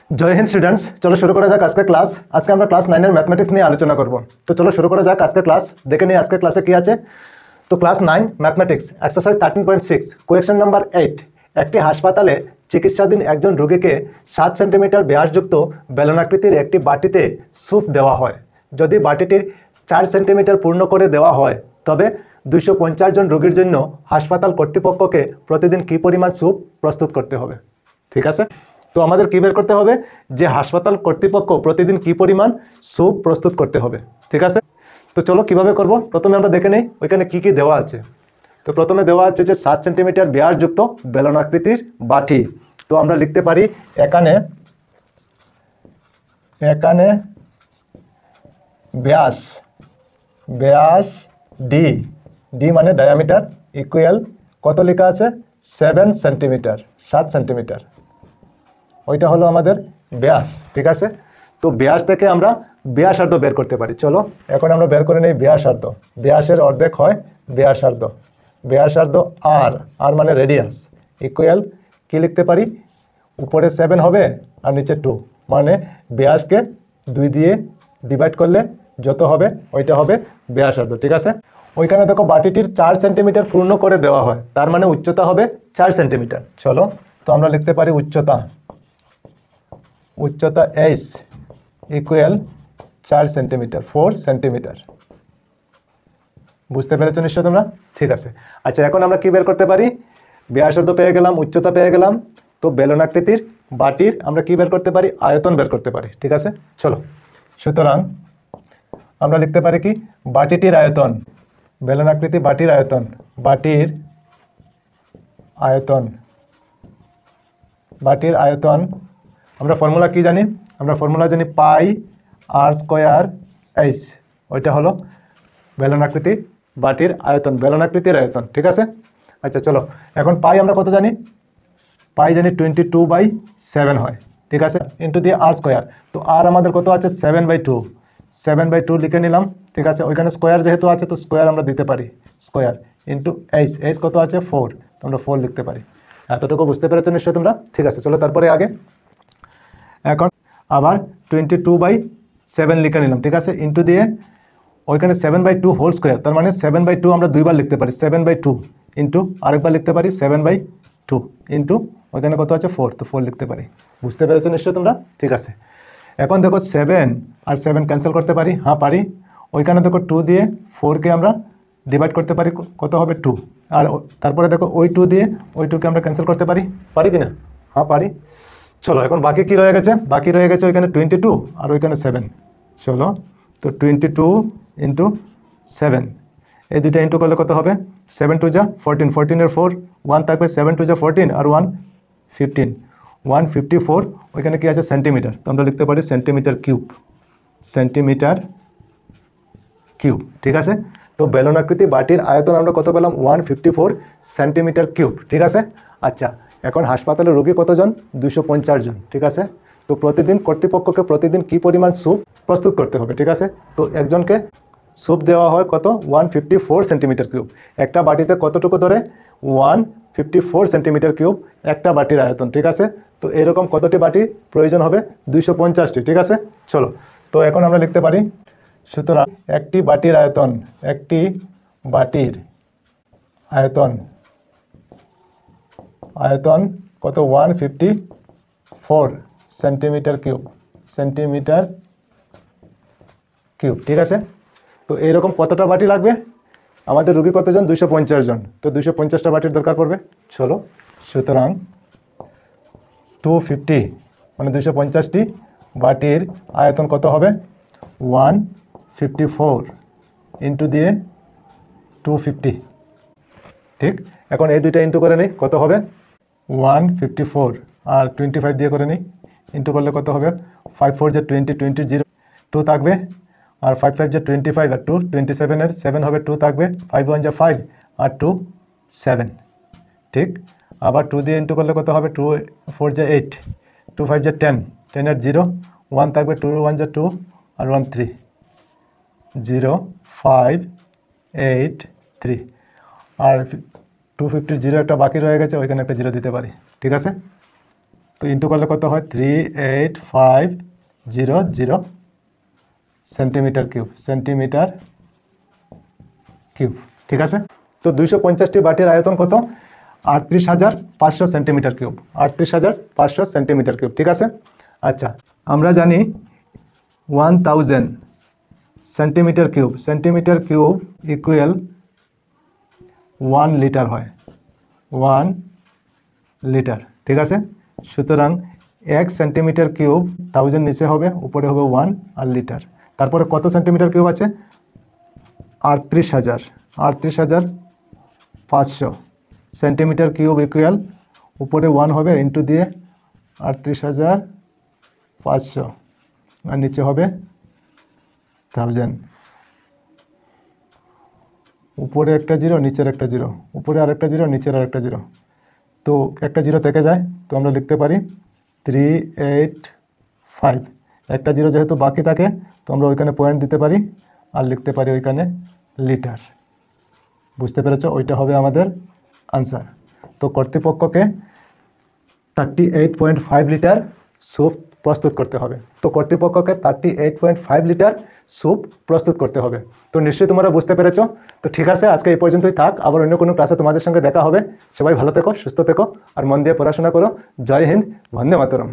जय हिंद स्टूडेंट्स। चलो शुरू करा जाक आज का क्लास। आज के আমরা ক্লাস 9 এর ম্যাথমেটিক্স নিয়ে আলোচনা করব। তো চলো শুরু করা যাক আজকে ক্লাস। দেখে নিই আজকে ক্লাসে কি আছে। তো class 9 mathematics exercise 13.6 question number 8। একটি হাসপাতালে চিকিৎসাধীন একজন রোগীকে 7 সেন্টিমিটার ব্যাসযুক্ত বেলনাকৃতির একটি বাটিতে স্যুপ দেওয়া হয়। যদি বাটিটির 4 সেন্টিমিটার পূর্ণ করে দেওয়া হয় তবে 250 জন রোগীর জন্য হাসপাতাল কর্তৃপক্ষকে প্রতিদিন কি পরিমাণ স্যুপ প্রস্তুত করতে হবে। ঠিক আছে, তো আমাদের কি বের করতে হবে যে হাসপাতাল কর্তৃপক্ষ প্রতিদিন কি পরিমাণ স্যুপ প্রস্তুত করতে হবে। ঠিক আছে, তো চলো কিভাবে করব। প্রথমে আমরা দেখে নেই ওইখানে কি কি দেওয়া আছে। তো প্রথমে দেওয়া আছে যে 7 সেন্টিমিটার ব্যাসযুক্ত বেলনাকৃতির বাটি। তো আমরা লিখতে পারি এখানে ব্যাস ডি মানে ডায়ামিটার ইকুয়াল কত লেখা আছে 7 সেন্টিমিটার, 7 সেন্টিমিটার, ওইটা হলো আমাদের ব্যাস। ঠিক আছে, তো ব্যাস থেকে আমরা ব্যাসার্ধ বের করতে পারি। চলো এখন আমরা বের করে নেই ব্যাসার্ধ। ব্যাসের অর্ধেক হয় ব্যাসার্ধ। ব্যাসার্ধ আর মানে রেডিয়াস ইকুয়াল কি লিখতে পারি, উপরে 7 হবে আর নিচে 2, মানে ব্যাসকে 2 দিয়ে ডিভাইড করলে যত হবে ওইটা হবে ব্যাসার্ধ। ঠিক আছে, ওইখানে দেখো বাটিটির 4 সেন্টিমিটার পূর্ণ করে দেওয়া হয়, তার মানে উচ্চতা হবে 4 সেন্টিমিটার। চলো তো আমরা লিখতে পারি উচ্চতা এইচ ইকুয়াল 4 সেন্টিমিটার, 4 সেন্টিমিটার। বুঝতে পেরেছো নিশ্চয় তোমরা? ঠিক আছে, আচ্ছা এখন আমরা কি বের করতে পারি, ব্যাসার্ধ পেয়ে গেলাম, উচ্চতা পেয়ে গেলাম, তো বেলনাকৃতির বাটির আমরা কি বের করতে পারি, আয়তন বের করতে পারি। ঠিক আছে, চলো সুতরাং আমরা লিখতে পারি কি বাটিটির আয়তন, বেলনাকৃতি বাটির আয়তন, বাটির আয়তন আমরা ফর্মুলা কি জানি, আমরা ফর্মুলা জানি পাই আর স্কোয়ার এইচ, ওইটা হলো বেলনাকৃতি বাটির আয়তন, বেলনাকৃতির আয়তন। ঠিক আছে, আচ্ছা চলো এখন পাই আমরা কত জানি, পাই জানি 22/7 হয়। ঠিক আছে, ইন্টু দিয়ে আর স্কোয়ার, তো আর আমাদের কত আছে 7/2, 7/2 লিখে নিলাম। ঠিক আছে, ওইখানে স্কোয়ার যেহেতু আছে তো স্কোয়ার আমরা দিতে পারি, স্কোয়ার ইন্টু এইচ কত আছে 4, তো আমরা 4 লিখতে পারি। এতটুকু বুঝতে পেরেছো নিশ্চয় তোমরা? ঠিক আছে, চলো তারপরে আগে এখন আবার 22/7 লিখে নিলাম। ঠিক আছে, ইন্টু দিয়ে ওইখানে 7/2 হোল স্কোয়ার, তার মানে 7/2 আমরা দুইবার লিখতে পারি, 7/2 ইন্টু আরেকবার লিখতে পারি 7/2 ইন্টু ওইখানে কত আছে 4, তো 4 লিখতে পারি। বুঝতে পেরেছো নিশ্চয় তোমরা? ঠিক আছে, এখন দেখো 7 আর 7 ক্যান্সেল করতে পারি, হ্যাঁ পারি। ওইখানে দেখো 2 দিয়ে 4কে আমরা ডিভাইড করতে পারি, কত হবে 2, আর তারপরে দেখো ওই 2 দিয়ে ওই 2কে আমরা ক্যান্সেল করতে পারি, পারি কি না? হ্যাঁ পারি। চলো এখন বাকি কি রয়ে গেছে, বাকি রয়ে গেছে ওইখানে 22 আর ওইখানে 7। চলো তো 22 ইন্টু 7, এই দুইটা ইন্টু করলে কত হবে 7 2 যা 14, 14-এর 4, 1 থাকবে, 7 2 যা 14 আর 1 15, 154, ওইখানে কি আছে সেন্টিমিটার, তো আমরা লিখতে পারি সেন্টিমিটার কিউব, সেন্টিমিটার কিউব। ঠিক আছে, তো বেলনাকৃতি বাটির আয়তন আমরা কত পেলাম 154 সেন্টিমিটার কিউব। ঠিক আছে, আচ্ছা এখন হাসপাতালে রোগী কতজন, 250 জন। ঠিক আছে, তো প্রতিদিন কর্তৃপক্ষকে প্রতিদিন কি পরিমাণ স্যুপ প্রস্তুত করতে হবে। ঠিক আছে, তো একজনকে স্যুপ দেওয়া হয় কত 154 সেন্টিমিটার কিউব। একটা বাটিতে কতটুকু ধরে 154 সেন্টিমিটার কিউব একটা বাটির আয়তন। ঠিক আছে, তো এরকম কতটি বাটি প্রয়োজন হবে, 250টি। ঠিক আছে, চলো তো এখন আমরা লিখতে পারি সুতরাং একটি বাটির আয়তন, একটি বাটির আয়তন কত 154 সেন্টিমিটার কিউব, সেন্টিমিটার কিউব। ঠিক আছে, তো এইরকম কতটা বাটি লাগবে, আমাদের রোগী কতজন 250 জন, তো 250টা বাটির দরকার পড়বে। চলো সুতরাং 250 মানে 250টি বাটির আয়তন কত হবে 154 ইন্টু দিয়ে 250। ঠিক, এখন এই দুইটা ইন্টু করে নিই, কত হবে 154 আর 25 দিয়ে করে নিই, ইন্টু করলে কত হবে 5 4 যে 20, 20 0 2 থাকবে, আর 5 5 যে 25 আর 2 27-এর 7 হবে, 2 থাকবে, 5 1 যে 5 আর 2 7। ঠিক, আবার 2 দিয়ে ইন্টু করলে কত হবে 2 4 যে 8, 2 5 যে 10, 10-এর 0 1 থাকবে, 2 1 যে 2 আর 1 3, 0 5 8 3, আর 250 জিরো একটা বাকি রয়ে গেছে, ওইখানে একটা জিরো দিতে পারি। ঠিক আছে, তো ইন্টু করলে কত হয় 38500 সেন্টিমিটার কিউব। ঠিক আছে, তো 250টি বাটির আয়তন কত? 38,500 সেন্টিমিটার কিউব। 38,500 centimetre cube. ঠিক আছে, আচ্ছা আমরা জানি 1000 সেন্টিমিটার কিউব ইকুয়াল 1 লিটার হয়, 1 লিটার। ঠিক আছে, সুতরাং 1 সেন্টিমিটার কিউব 1000 নিচে হবে, উপরে হবে 1 আর লিটার। তারপরে কত সেন্টিমিটার কিউব আছে? 38,500 সেন্টিমিটার কিউব ইকুয়াল, উপরে 1 হবে ইন্টু দিয়ে 38,500 আর নিচে হবে 1000। উপরে একটা জিরো, নিচের একটা জিরো, উপরে আর একটা জিরো, নিচের আর একটা জিরো, তো একটা জিরো থেকে যায়, তো আমরা লিখতে পারি 385। একটা জিরো যেহেতু বাকি থাকে, তো আমরা ওইখানে পয়েন্ট দিতে পারি আর লিখতে পারি ওইখানে লিটার। বুঝতে পেরেছো? ওইটা হবে আমাদের আনসার। তো কর্তৃপক্ষকে 38.5 লিটার স্যুপ প্রস্তুত করতে হবে। তো কর্তৃপক্ষকে 38.5 লিটার স্যুপ প্রস্তুত করতে হবে। তো নিশ্চয়ই তোমরা বুঝতে পেরেছো। তো ঠিক আছে, আজকে এই পর্যন্তই থাক। আবার অন্য কোনো ক্লাসে তোমাদের সঙ্গে দেখা হবে। সবাই ভালো থেকো, সুস্থ থেকো আর মন দিয়ে পড়াশোনা করো। জয় হিন্দ, বন্দে মাতরম।